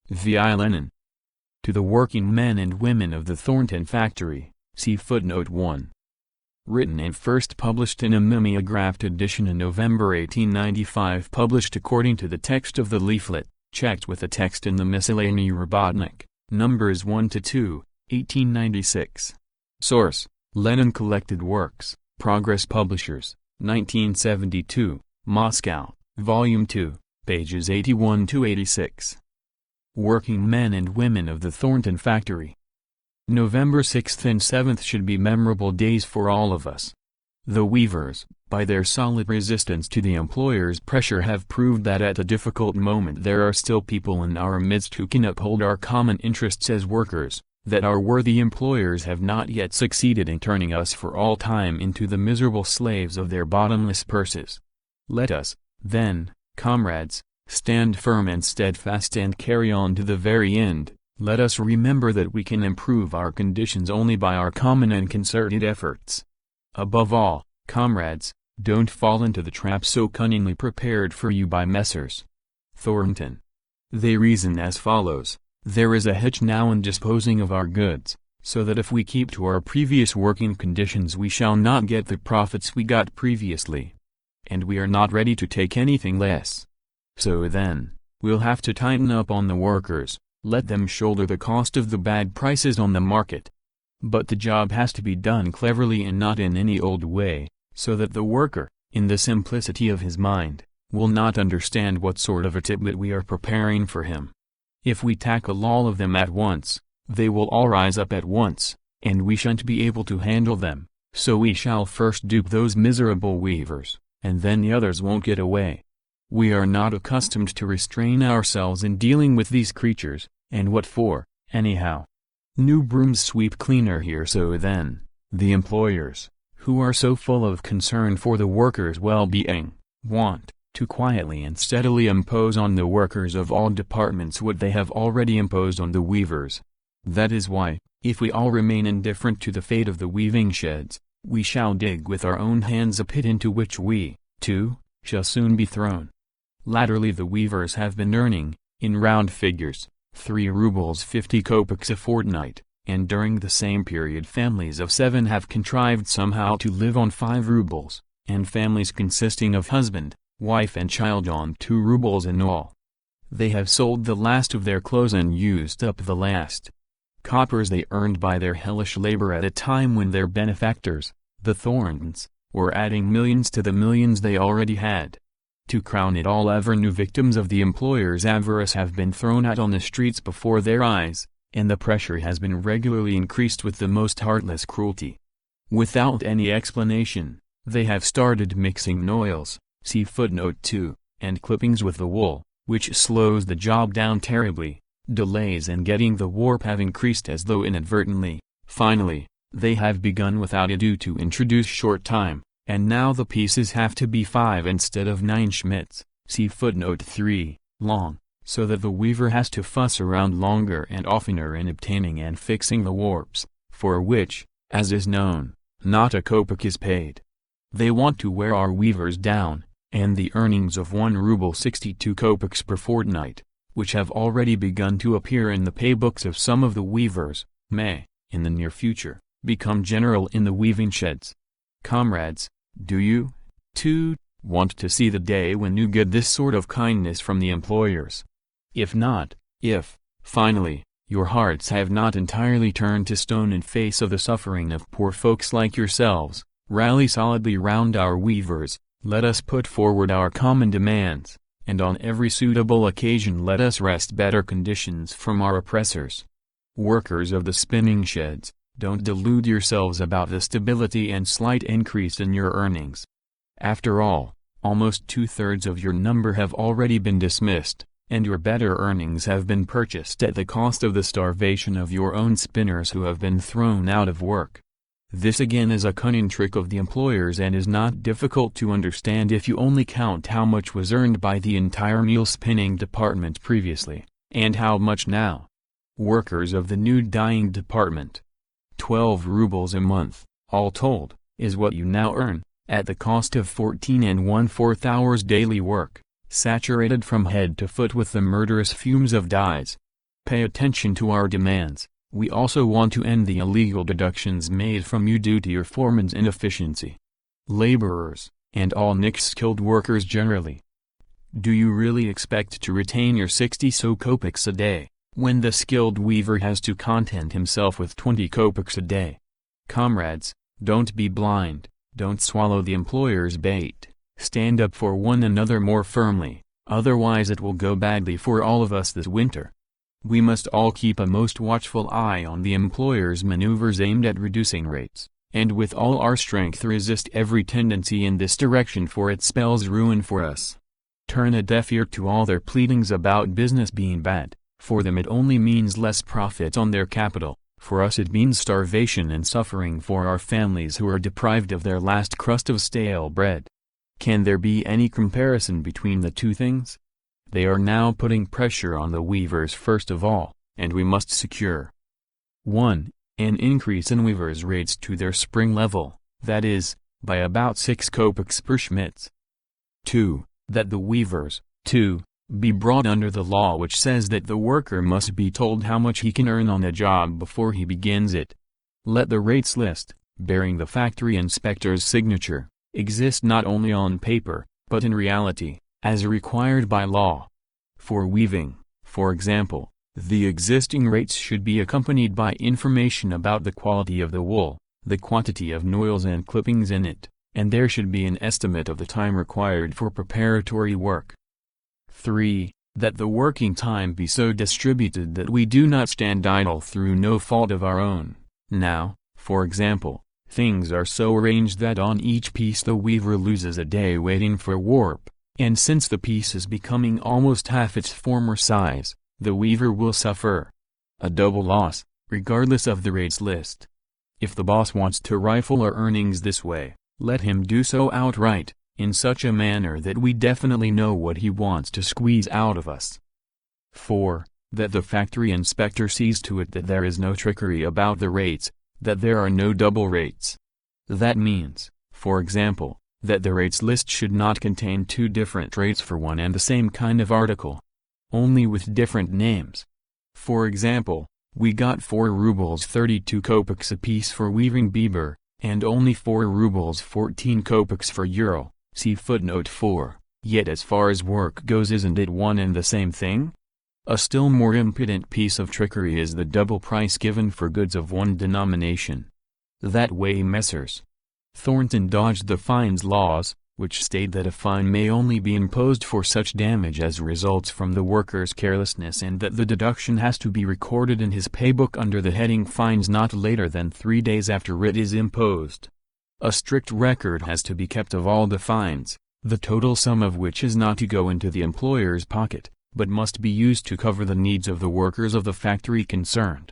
V.I. Lenin. To the working men and women of the Thornton Factory, see footnote 1. Written and first published in a mimeographed edition in November 1895, published according to the text of the leaflet, checked with the text in the miscellany Rabotnik, numbers 1-2, 1896. Source: Lenin Collected Works, Progress Publishers, 1972, Moscow, Volume 2, pages 81-86. Working men and women of the Thornton Factory. November 6th and 7th should be memorable days for all of us. The weavers, by their solid resistance to the employer's pressure, have proved that at a difficult moment there are still people in our midst who can uphold our common interests as workers, that our worthy employers have not yet succeeded in turning us for all time into the miserable slaves of their bottomless purses. Let us, then, comrades, stand firm and steadfast and carry on to the very end. Let us remember that we can improve our conditions only by our common and concerted efforts. Above all, comrades, don't fall into the trap so cunningly prepared for you by Messrs. Thornton. They reason as follows: there is a hitch now in disposing of our goods, so that if we keep to our previous working conditions we shall not get the profits we got previously. And we are not ready to take anything less. So then, we'll have to tighten up on the workers, let them shoulder the cost of the bad prices on the market. But the job has to be done cleverly and not in any old way, so that the worker, in the simplicity of his mind, will not understand what sort of a tidbit we are preparing for him. If we tackle all of them at once, they will all rise up at once, and we shan't be able to handle them, so we shall first dupe those miserable weavers, and then the others won't get away. We are not accustomed to restrain ourselves in dealing with these creatures, and what for, anyhow? New brooms sweep cleaner here. So then, the employers, who are so full of concern for the workers' well-being, want to quietly and steadily impose on the workers of all departments what they have already imposed on the weavers. That is why, if we all remain indifferent to the fate of the weaving sheds, we shall dig with our own hands a pit into which we, too, shall soon be thrown. Latterly the weavers have been earning, in round figures, 3 rubles 50 kopecks a fortnight, and during the same period families of 7 have contrived somehow to live on 5 rubles, and families consisting of husband, wife and child on 2 rubles in all. They have sold the last of their clothes and used up the last coppers they earned by their hellish labor at a time when their benefactors, the Thorntons, were adding millions to the millions they already had. To crown it all, ever new victims of the employer's avarice have been thrown out on the streets before their eyes, and the pressure has been regularly increased with the most heartless cruelty. Without any explanation, they have started mixing oils, see footnote 2, and clippings with the wool, which slows the job down terribly. Delays in getting the warp have increased as though inadvertently. Finally, they have begun without ado to introduce short time, and now the pieces have to be 5 instead of 9 schmitts, see footnote 3, long, so that the weaver has to fuss around longer and oftener in obtaining and fixing the warps, for which, as is known, not a kopeck is paid. They want to wear our weavers down, and the earnings of 1 ruble 62 kopecks per fortnight, which have already begun to appear in the paybooks of some of the weavers, may, in the near future, become general in the weaving sheds. Comrades, do you, too, want to see the day when you get this sort of kindness from the employers? If not, if, finally, your hearts have not entirely turned to stone in face of the suffering of poor folks like yourselves, rally solidly round our weavers, let us put forward our common demands, and on every suitable occasion let us wrest better conditions from our oppressors. Workers of the spinning sheds, don't delude yourselves about the stability and slight increase in your earnings. After all, almost 2/3 of your number have already been dismissed, and your better earnings have been purchased at the cost of the starvation of your own spinners who have been thrown out of work. This again is a cunning trick of the employers and is not difficult to understand if you only count how much was earned by the entire meal spinning department previously, and how much now. Workers of the new dyeing department. 12 rubles a month, all told, is what you now earn, at the cost of 14 1/4 hours daily work, saturated from head to foot with the murderous fumes of dyes, Pay attention to our demands. We also want to end the illegal deductions made from you due to your foreman's inefficiency. Laborers, and all skilled workers generally. Do you really expect to retain your 60 kopecks a day, when the skilled weaver has to content himself with 20 kopecks a day? Comrades, don't be blind, don't swallow the employer's bait, stand up for one another more firmly, otherwise it will go badly for all of us this winter. We must all keep a most watchful eye on the employer's maneuvers aimed at reducing rates, and with all our strength resist every tendency in this direction, for it spells ruin for us. Turn a deaf ear to all their pleadings about business being bad. For them it only means less profit on their capital, for us it means starvation and suffering for our families who are deprived of their last crust of stale bread. Can there be any comparison between the two things? They are now putting pressure on the weavers first of all, and we must secure 1. An increase in weavers' rates to their spring level, that is, by about 6 kopecks per schmitz. 2. That the weavers, 2. Be brought under the law which says that the worker must be told how much he can earn on a job before he begins it. Let the rates list, bearing the factory inspector's signature, exist not only on paper, but in reality, as required by law. For weaving, for example, the existing rates should be accompanied by information about the quality of the wool, the quantity of knolls and clippings in it, and there should be an estimate of the time required for preparatory work. 3. That the working time be so distributed that we do not stand idle through no fault of our own. Now, for example, things are so arranged that on each piece the weaver loses a day waiting for warp, and since the piece is becoming almost half its former size, the weaver will suffer a double loss, regardless of the rates list. If the boss wants to rifle our earnings this way, let him do so outright, in such a manner that we definitely know what he wants to squeeze out of us. 4. That the factory inspector sees to it that there is no trickery about the rates, that there are no double rates. That means, for example, that the rates list should not contain two different rates for one and the same kind of article, only with different names. For example, we got 4 rubles 32 kopecks apiece for weaving beaver, and only 4 rubles 14 kopecks for ural, see footnote 4, yet as far as work goes isn't it one and the same thing? A still more impudent piece of trickery is the double price given for goods of one denomination. That way Messrs. Thornton dodged the fines laws, which state that a fine may only be imposed for such damage as results from the worker's carelessness, and that the deduction has to be recorded in his paybook under the heading fines not later than 3 days after writ is imposed. A strict record has to be kept of all the fines, the total sum of which is not to go into the employer's pocket, but must be used to cover the needs of the workers of the factory concerned.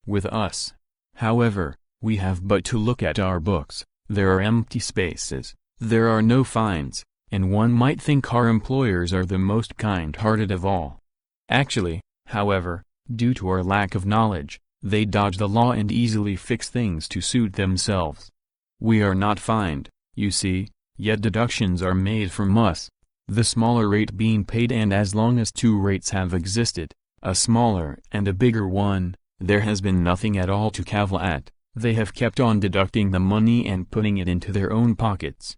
With us, however, we have but to look at our books. There are empty spaces, there are no fines, and one might think our employers are the most kind-hearted of all. Actually, however, due to our lack of knowledge, they dodge the law and easily fix things to suit themselves. We are not fined, you see, yet deductions are made from us, the smaller rate being paid, and as long as 2 rates have existed, a smaller and a bigger one, there has been nothing at all to cavil at. They have kept on deducting the money and putting it into their own pockets.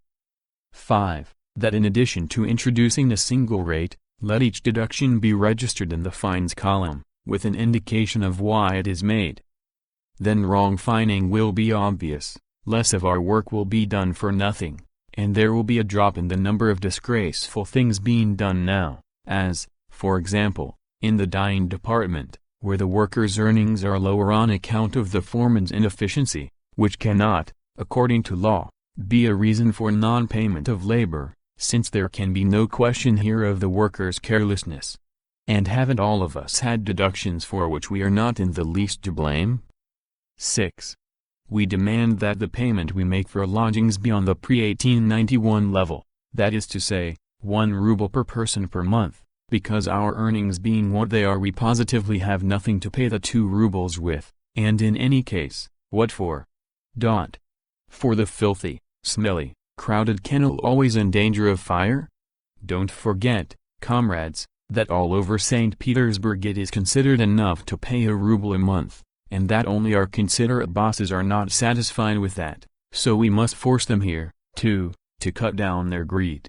5. That in addition to introducing a single rate, let each deduction be registered in the fines column, with an indication of why it is made. Then wrong fining will be obvious, less of our work will be done for nothing, and there will be a drop in the number of disgraceful things being done now, as, for example, in the dyeing department, where the workers' earnings are lower on account of the foreman's inefficiency, which cannot, according to law, be a reason for non-payment of labor, since there can be no question here of the workers' carelessness. And haven't all of us had deductions for which we are not in the least to blame? 6. We demand that the payment we make for lodgings be on the pre-1891 level, that is to say, 1 ruble per person per month. Because our earnings being what they are, we positively have nothing to pay the 2 rubles with, and in any case, what for? For the filthy, smelly, crowded kennel always in danger of fire? Don't forget, comrades, that all over St. Petersburg it is considered enough to pay a ruble a month, and that only our considerate bosses are not satisfied with that, so we must force them here, too, to cut down their greed.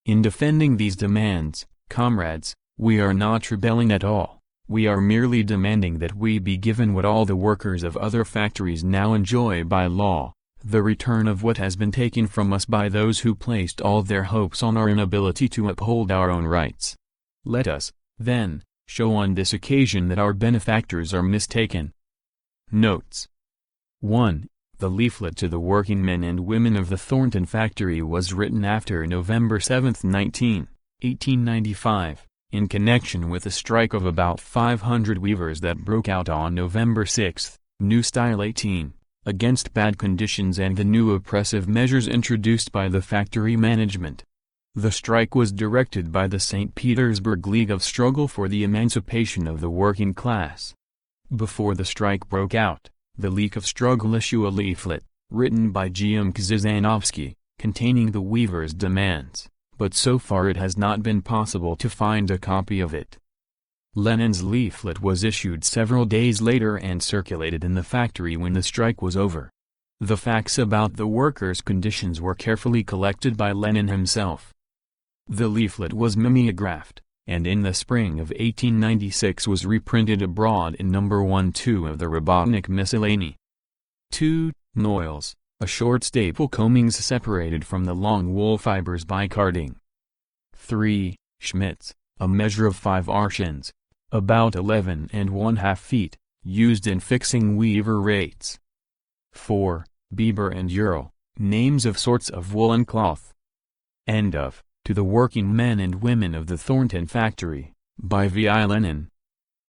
In defending these demands, comrades, we are not rebelling at all, we are merely demanding that we be given what all the workers of other factories now enjoy by law, the return of what has been taken from us by those who placed all their hopes on our inability to uphold our own rights. Let us, then, show on this occasion that our benefactors are mistaken. Notes. 1. The leaflet to the working men and women of the Thornton Factory was written after November 7, 1895, in connection with a strike of about 500 weavers that broke out on November 6, New Style 18, against bad conditions and the new oppressive measures introduced by the factory management. The strike was directed by the St. Petersburg League of Struggle for the Emancipation of the Working Class. Before the strike broke out, the League of Struggle issued a leaflet, written by G.M. Kzizanovsky, containing the weavers' demands, but so far it has not been possible to find a copy of it. Lenin's leaflet was issued several days later and circulated in the factory when the strike was over. The facts about the workers' conditions were carefully collected by Lenin himself. The leaflet was mimeographed, and in the spring of 1896 was reprinted abroad in number 1/2 of the Rabotnik miscellany. 2. Noils, a short staple combings separated from the long wool fibers by carding. 3. Schmitz, a measure of 5 arshins, about 11½ feet, used in fixing weaver rates. 4. Bieber and Ural, names of sorts of woolen cloth. End of. To the working men and women of the Thornton Factory, by V. I. Lenin.